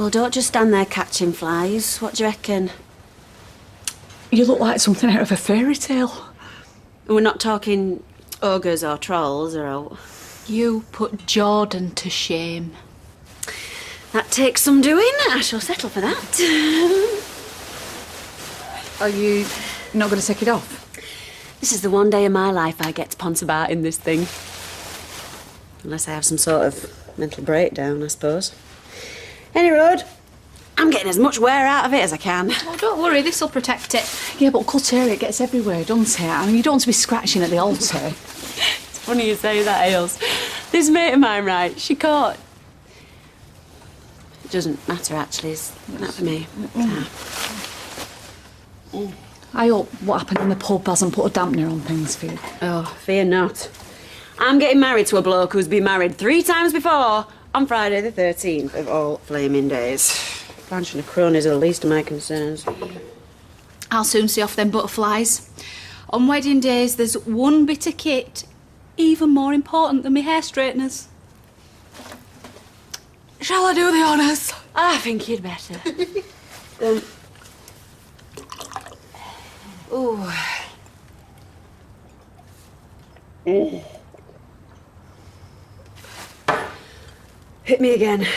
Well, don't just stand there catching flies. What do you reckon? You look like something out of a fairy tale. We're not talking ogres or trolls or all. You put Jordan to shame. That takes some doing. I shall settle for that. Are you not going to take it off? This is the one day in my life I get to ponce about in this thing. Unless I have some sort of mental breakdown, I suppose. Any road, I'm getting as much wear out of it as I can. Oh, don't worry, this'll protect it. Yeah, but cut hair, it gets everywhere, doesn't it? I mean, you don't want to be scratching at the altar. It's funny you say that, Ailes. This mate of mine, right, she caught... It doesn't matter, actually. It's not for me. I hope what happened in the pub hasn't put a dampener on things for you. Oh, fear not. I'm getting married to a bloke who's been married 3 times before on Friday the 13th of all flaming days. Blanche and a cronies are the least of my concerns. I'll soon see off them butterflies. On wedding days, there's one bit of kit even more important than my hair straighteners. Shall I do the honours? I think you'd better. Ooh. Hit me again.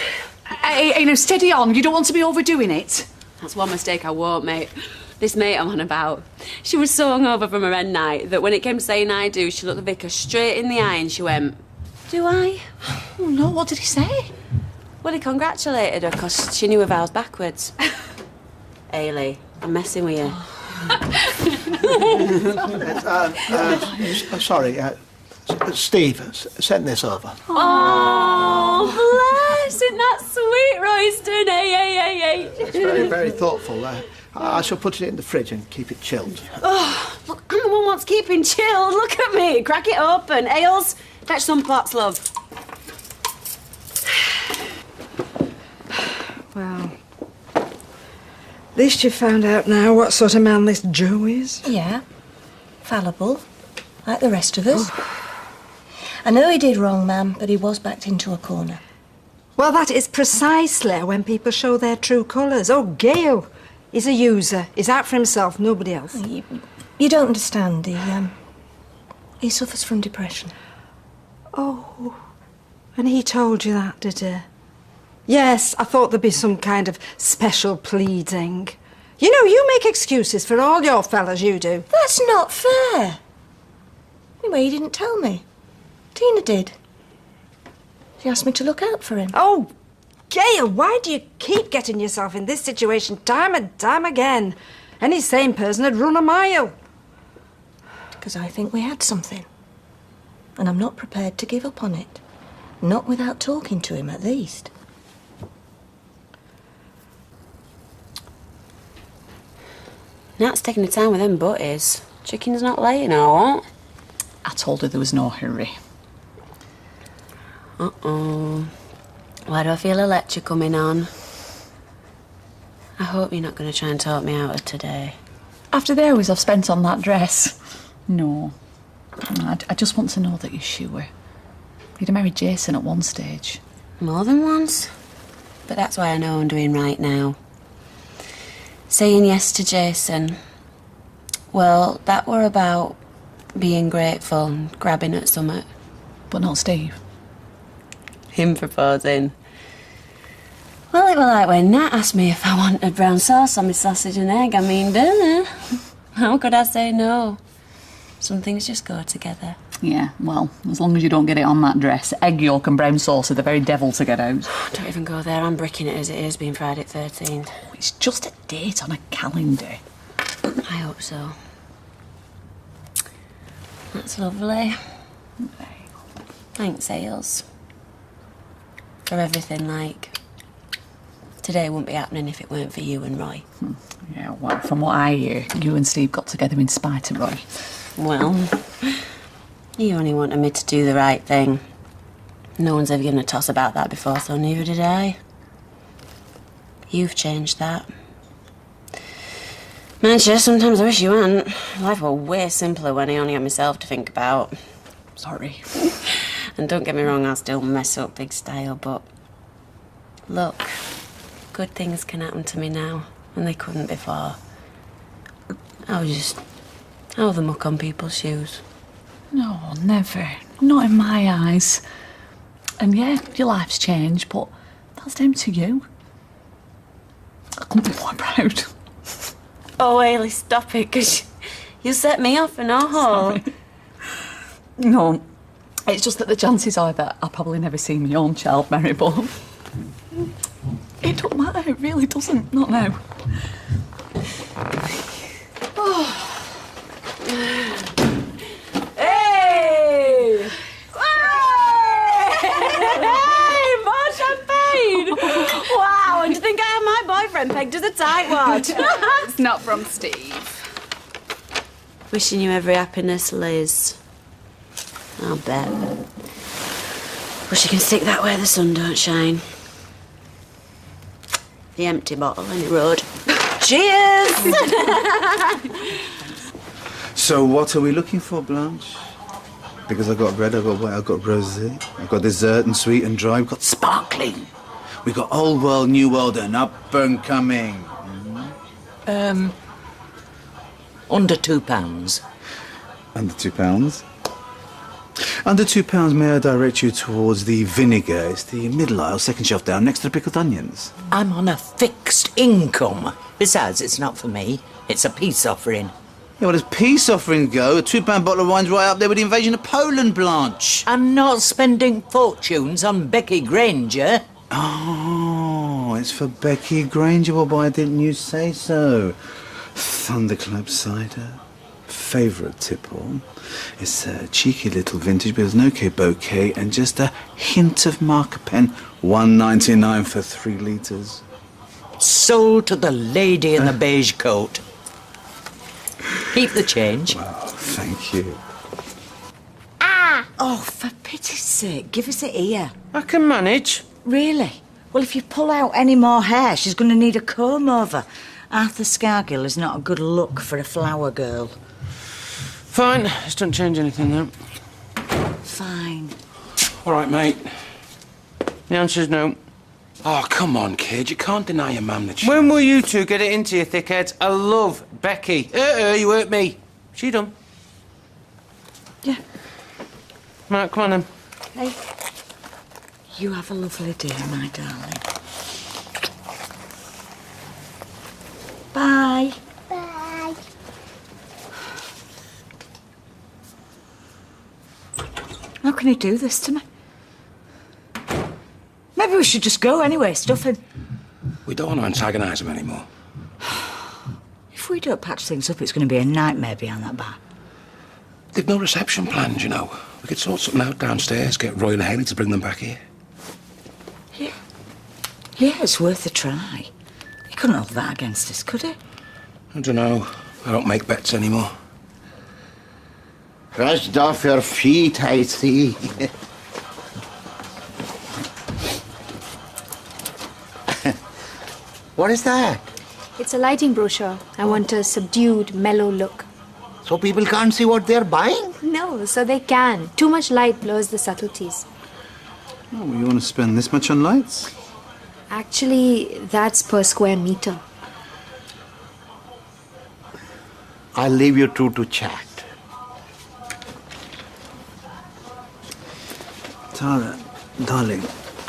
Hey, now, steady on. You don't want to be overdoing it. That's one mistake I won't make. This mate I'm on about. She was so hungover from her end night that when it came to saying I do, she looked the vicar straight in the eye and she went, "Do I?" Oh, no, what did he say? Well, he congratulated her because she knew her vows backwards. Ailey, I'm messing with you. Sorry, Steve sent this over. Oh, bless! Isn't that sweet, Royston? Hey. It's very, very thoughtful. I shall put it in the fridge and keep it chilled. Oh, look, I'm the one what's keeping chilled. Look at me. Crack it open. Ailes, fetch some pots, love. Well, at least you've found out now what sort of man this Joe is. Yeah, fallible, like the rest of us. I know he did wrong, ma'am, but he was backed into a corner. Well, that is precisely when people show their true colours. Oh, Gail is a user. He's out for himself, nobody else. You don't understand. He suffers from depression. Oh, and he told you that, did he? Yes, I thought there'd be some kind of special pleading. You know, you make excuses for all your fellas, you do. That's not fair. Anyway, he didn't tell me. Tina did. She asked me to look out for him. Oh, Gail, why do you keep getting yourself in this situation time and time again? Any sane person would run a mile. Because I think we had something. And I'm not prepared to give up on it. Not without talking to him, at least. Nat's taking the time with them butties. Chicken's not laying, or what? I told her there was no hurry. Uh-oh. Why do I feel a lecture coming on? I hope you're not going to try and talk me out of today. After the hours I've spent on that dress? No. I just want to know that you're sure. You'd have married Jason at one stage. More than once. But that's why I know I'm doing right now. Saying yes to Jason. Well, that were about being grateful and grabbing at something. But not Steve. Him proposing. Well, it was like when Nat asked me if I wanted brown sauce on my sausage and egg. I mean, dinner. How could I say no? Some things just go together. Yeah, well, as long as you don't get it on that dress. Egg yolk and brown sauce are the very devil to get out. Don't even go there. I'm bricking it as it is, being Friday 13th. Oh, it's just a date on a calendar. I hope so. That's lovely. Thanks, Ailes. For everything, like... Today wouldn't be happening if it weren't for you and Roy. Yeah, well, from what I hear, you and Steve got together in spite of Roy. Well, you only wanted me to do the right thing. No one's ever given a toss about that before, so neither did I. You've changed that. Mind you, sometimes I wish you hadn't. Life were way simpler when I only had myself to think about. Sorry. And don't get me wrong, I'll still mess up big style, but... Look, good things can happen to me now, and they couldn't before. I was the muck on people's shoes. No, never. Not in my eyes. And yeah, your life's changed, but that's down to you. I couldn't be more proud. Oh, Hayley, stop it, because you set me off in a hole. Sorry. No, it's just that the chances are that I'll probably never see my own child marry, but it don't matter, it really doesn't, not now. Hey! Hey! More champagne! Wow, and to think I have my boyfriend pegged as a tightwad. It's not from Steve. Wishing you every happiness, Liz. I'll bet. Wish you can stick that where the sun don't shine. The empty bottle, any road. Cheers! So what are we looking for, Blanche? Because I've got red, I've got white, I've got rosé, I've got dessert and sweet and dry, we've got sparkling. We've got old world, new world and up and coming. Under £2. Under £2. Under £2, may I direct you towards the vinegar? It's the middle aisle, second shelf down, next to the pickled onions. I'm on a fixed income. Besides, it's not for me. It's a peace offering. Yeah, well, as peace offerings go, a £2 bottle of wine's right up there with the invasion of Poland, Blanche. I'm not spending fortunes on Becky Granger. Oh, it's for Becky Granger. Well, why didn't you say so? Thunderclap cider. Favourite tipple. It's a cheeky little vintage, but there's no bouquet and just a hint of marker pen. $1.99 for 3 litres. Sold to the lady in the beige coat. Keep the change. Wow, thank you. Oh, for pity's sake, give us it here. I can manage. Really? Well, if you pull out any more hair, she's going to need a comb over. Arthur Scargill is not a good look for a flower girl. Fine, just don't change anything, though. Fine. All right, mate. The answer's no. Oh, come on, kid. You can't deny your mum that she... When will you two get it into your thick heads? I love Becky. You hurt me. She done. Yeah. Right, come on, then. Hey. You have a lovely day, my darling. Bye. Bye. How can you do this to me? Maybe we should just go anyway, stuff him. We don't want to antagonise him anymore. If we don't patch things up, it's going to be a nightmare behind that bar. They've no reception planned, you know. We could sort something out downstairs, get Roy and Haley to bring them back here. Yeah. Yeah, it's worth a try. He couldn't hold that against us, could he? I don't know. I don't make bets anymore. Crushed off your feet, I see. What is that? It's a lighting brochure. I want a subdued, mellow look. So people can't see what they're buying? No, so they can. Too much light blurs the subtleties. Oh, well, you want to spend this much on lights? Actually, that's per square meter. I'll leave you two to chat. Tara, darling,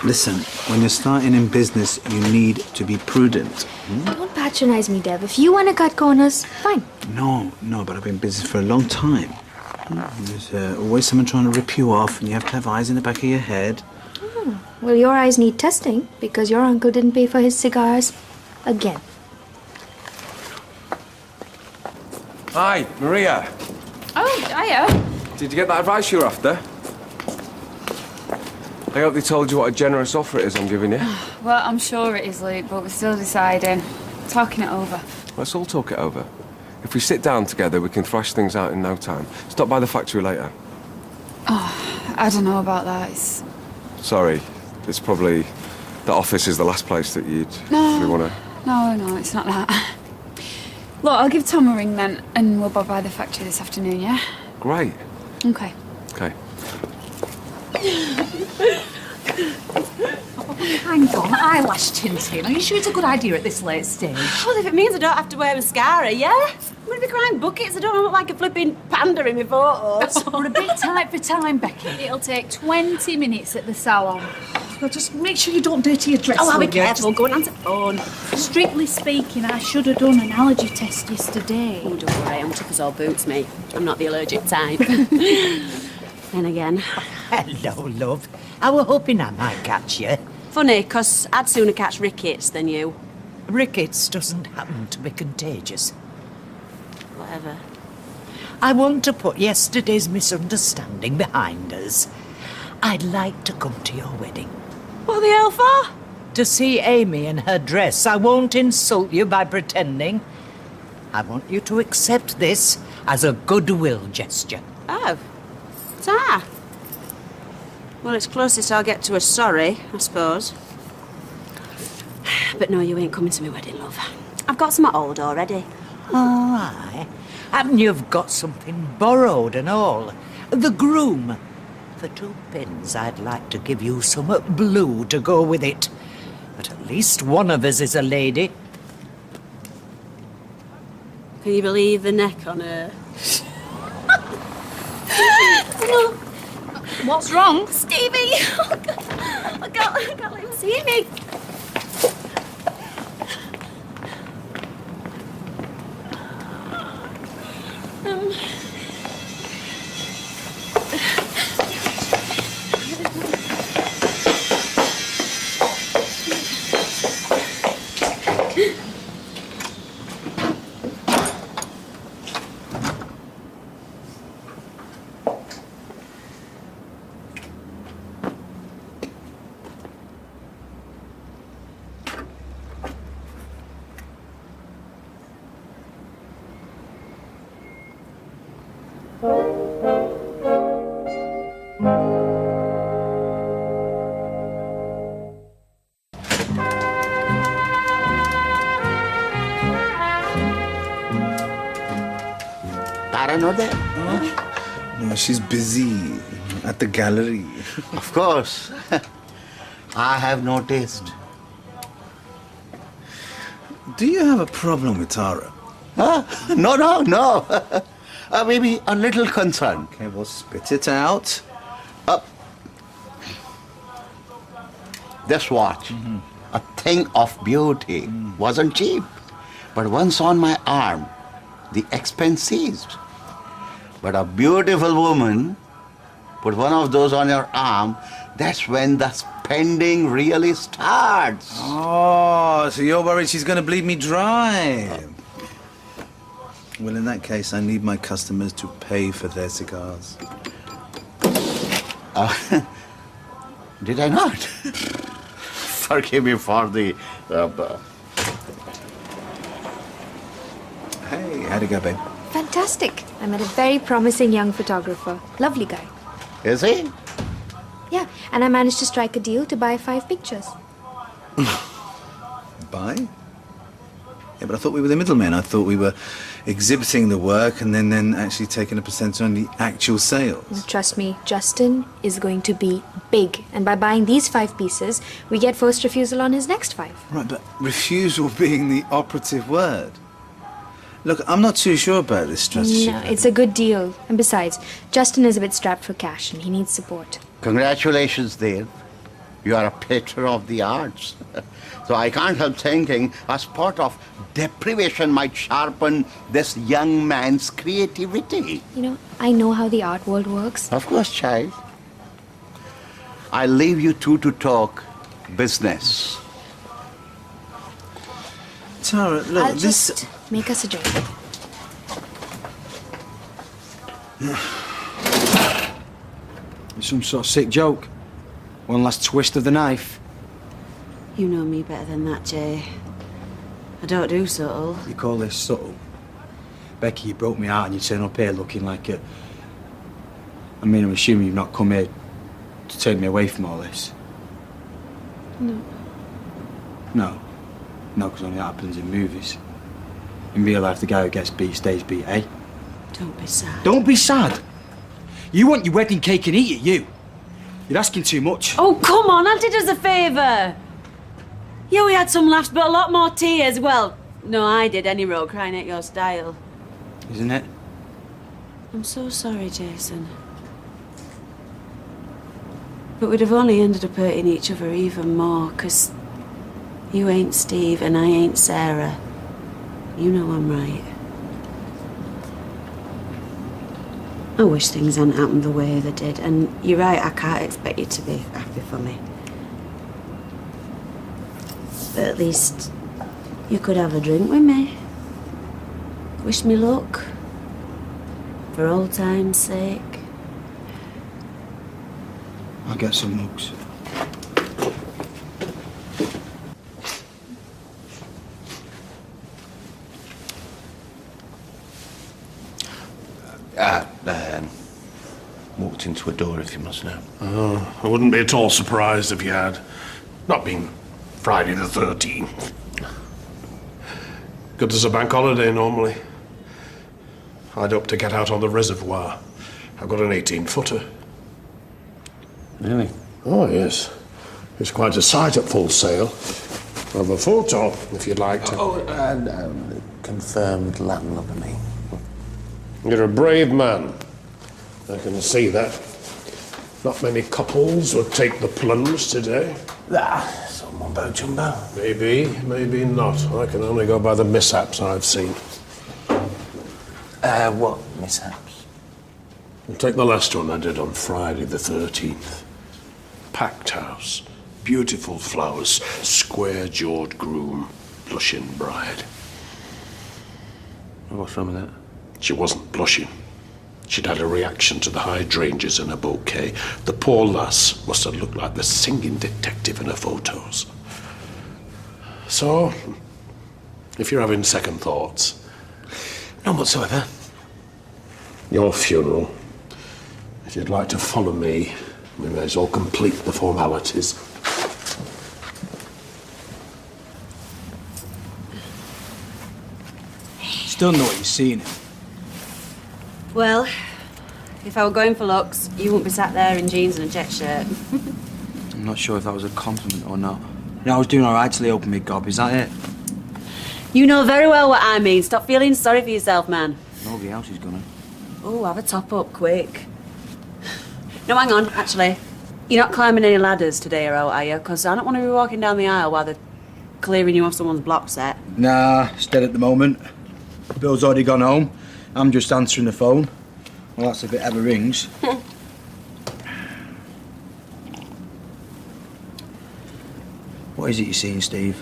listen, when you're starting in business, you need to be prudent. Don't patronize me, Dev. If you want to cut corners, fine. No, but I've been in business for a long time. There's always someone trying to rip you off, and you have to have eyes in the back of your head. Oh, well, your eyes need testing because your uncle didn't pay for his cigars again. Hi, Maria. Oh, hiya. Did you get that advice you were after? I hope they told you what a generous offer it is I'm giving you. Well, I'm sure it is, Luke, but we're still deciding. Talking it over. Let's all talk it over. If we sit down together, we can thrash things out in no time. Stop by the factory later. Oh, I don't know about that. It's... Sorry, it's probably... The office is the last place that you'd really want to... No, it's not that. Look, I'll give Tom a ring then, and we'll bob by the factory this afternoon, yeah? Great. Okay. Okay. Hang on, eyelash tinting. Are you sure it's a good idea at this late stage? Well, if it means I don't have to wear mascara, yeah? I'm going to be crying buckets. I don't want to look like a flipping panda in my photos. We're a bit tight for time, Becky. It'll take 20 minutes at the salon. Well, just make sure you don't dirty your dress. Oh, I'll be will you? careful. Go and answer the phone. Strictly speaking, I should have done an allergy test yesterday. Oh, don't worry. I'm tough as all boots, mate. I'm not the allergic type. Then again. Hello, love. I were hoping I might catch you. Funny, 'cause I'd sooner catch rickets than you. Rickets doesn't happen to be contagious. Whatever. I want to put yesterday's misunderstanding behind us. I'd like to come to your wedding. What the hell for? To see Amy in her dress. I won't insult you by pretending. I want you to accept this as a goodwill gesture. Oh. Ta. Well, it's closest I'll get to a sorry, I suppose. But no, you ain't coming to my wedding, love. I've got some old already. Oh, aye. Haven't you got something borrowed and all? The groom. For 2 pins, I'd like to give you some blue to go with it. But at least one of us is a lady. Can you believe the neck on her? What's wrong? Stevie! I can't let him see me. Tara not there? No, she's busy at the gallery. Of course. I have noticed. Do you have a problem with Tara? No. Maybe a little concern. Okay, well, spit it out. This watch, a thing of beauty, wasn't cheap. But once on my arm, the expense ceased. But a beautiful woman, put one of those on your arm, that's when the spending really starts. Oh, so you're worried she's going to bleed me dry. Well, in that case, I need my customers to pay for their cigars. Did I not? Forgive me for the... Hey, how'd it go, babe? Fantastic. I met a very promising young photographer. Lovely guy. Is he? Yeah, and I managed to strike a deal to buy 5 pictures. Buy? Yeah, but I thought we were the middlemen. I thought we were exhibiting the work and then actually taking a percentage on the actual sales. Trust me, Justin is going to be big. And by buying these 5 pieces, we get first refusal on his next 5. Right, but refusal being the operative word. Look, I'm not too sure about this strategy. No, it's a good deal. And besides, Justin is a bit strapped for cash and he needs support. Congratulations, Dave. You are a patron of the arts. So I can't help thinking a spot of deprivation might sharpen this young man's creativity. You know, I know how the art world works. Of course, child. I'll leave you two to talk business. Tara, look, I'll just make us a drink. It's some sort of sick joke. One last twist of the knife. You know me better than that, Jay. I don't do subtle. You call this subtle? Becky, you broke me out and you turn up here looking like a... I mean, I'm assuming you've not come here to take me away from all this. No. No. No, because only that happens in movies. In real life, the guy who gets beat stays beat, eh? Don't be sad. Don't be sad. You want your wedding cake and eat it, you. You're asking too much. Oh, come on, I did us a favour. Yeah, we had some laughs, but a lot more tears. Well, no, I did any road crying at your style. Isn't it? I'm so sorry, Jason. But we'd have only ended up hurting each other even more, 'cause you ain't Steve and I ain't Sarah. You know I'm right. I wish things hadn't happened the way they did, and you're right, I can't expect you to be happy for me. But at least you could have a drink with me. Wish me luck. For old time's sake. I'll get some mugs. Walked into a door, if you must know. Oh, I wouldn't be at all surprised if you had. Not been Friday the 13th. Good as a bank holiday, normally. I'd hope to get out on the reservoir. I've got an 18-footer. Really? Oh, yes. It's quite a sight at full sail. I have a photo, if you'd like to. Confirmed landlubber me. You're a brave man. I can see that. Not many couples would take the plunge today. Some mumbo jumbo. Maybe, maybe not. I can only go by the mishaps I've seen. What mishaps? We'll take the last one I did on Friday the 13th. Packed house, beautiful flowers, square-jawed groom, blushing bride. What's wrong with that? She wasn't blushing. She'd had a reaction to the hydrangeas in her bouquet. The poor lass must have looked like the singing detective in her photos. So, if you're having second thoughts... None whatsoever. Your funeral. If you'd like to follow me, we may as well complete the formalities. Still know what you're seeing. Well, if I were going for looks, you wouldn't be sat there in jeans and a check shirt. I'm not sure if that was a compliment or not. Yeah, I was doing all right till he opened me gob. Is that it? You know very well what I mean. Stop feeling sorry for yourself, man. Nobody else is gonna. Oh, have a top up, quick. No, hang on, actually. You're not climbing any ladders today, are you? Because I don't want to be walking down the aisle while they're clearing you off someone's block set. Nah, it's dead at the moment. Bill's already gone home. I'm just answering the phone. Well, that's if it ever rings. What is it you're seeing, Steve?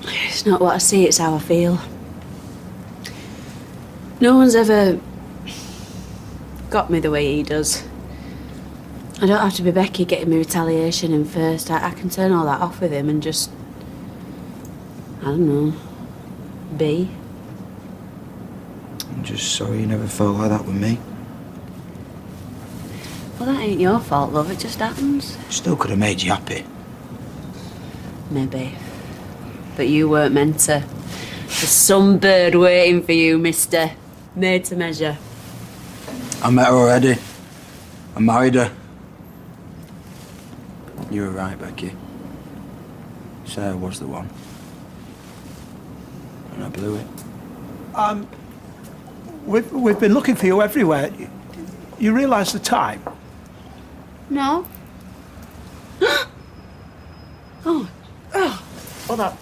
It's not what I see, it's how I feel. No one's ever got me the way he does. I don't have to be Becky getting me retaliation in first. I can turn all that off with him and just... I don't know. Be. I'm just sorry you never felt like that with me. Well, that ain't your fault, love. It just happens. Still could have made you happy. Maybe. But you weren't meant to. There's some bird waiting for you, mister. Made to measure. I met her already. I married her. You were right, Becky. Sarah was the one. And I blew it. We've been looking for you everywhere. You realise the time? No. Oh. Hold up.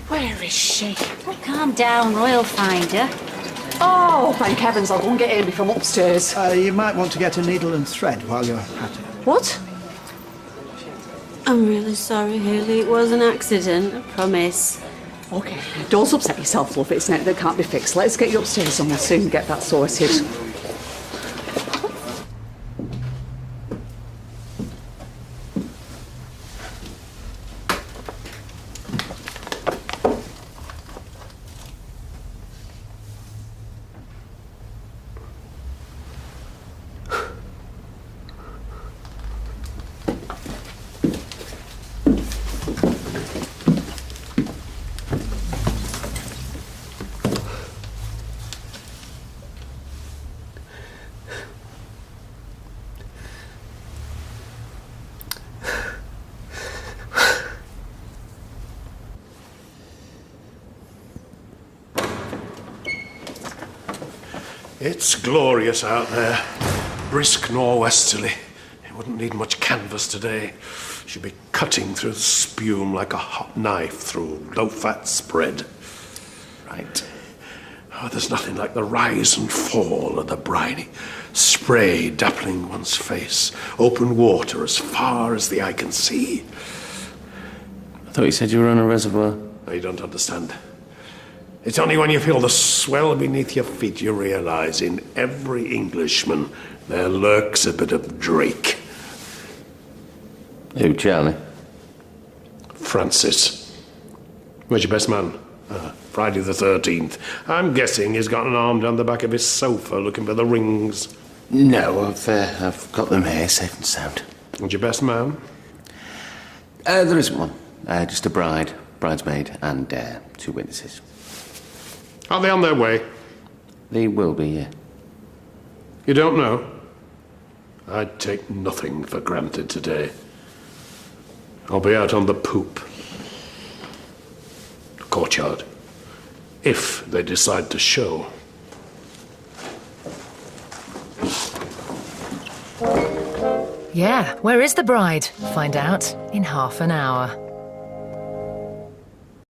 Where is she? Calm down, Roy'll find her. Oh, thank heavens, I'll go and get Amy from upstairs. You might want to get a needle and thread while you're at it. What? I'm really sorry, Haley. It was an accident, I promise. OK, don't upset yourself, love. It's not that can't be fixed. Let's get you upstairs and we'll soon get that sorted. It's glorious out there. Brisk norwesterly. It wouldn't need much canvas today. She'd be cutting through the spume like a hot knife through low-fat spread. Right. Oh, there's nothing like the rise and fall of the briny spray dappling one's face. Open water as far as the eye can see. I thought you said you were on a reservoir. No, you don't understand. It's only when you feel the swell beneath your feet you realise in every Englishman there lurks a bit of Drake. Who, Charlie? Francis. Where's your best man? Friday the 13th. I'm guessing he's got an arm down the back of his sofa looking for the rings. No, I've got them here, safe and sound. And your best man? There isn't one. Just a bridesmaid, and 2 witnesses. Are they on their way? They will be, yeah. You don't know? I'd take nothing for granted today. I'll be out on the poop. Courtyard. If they decide to show. Yeah, where is the bride? Find out in half an hour.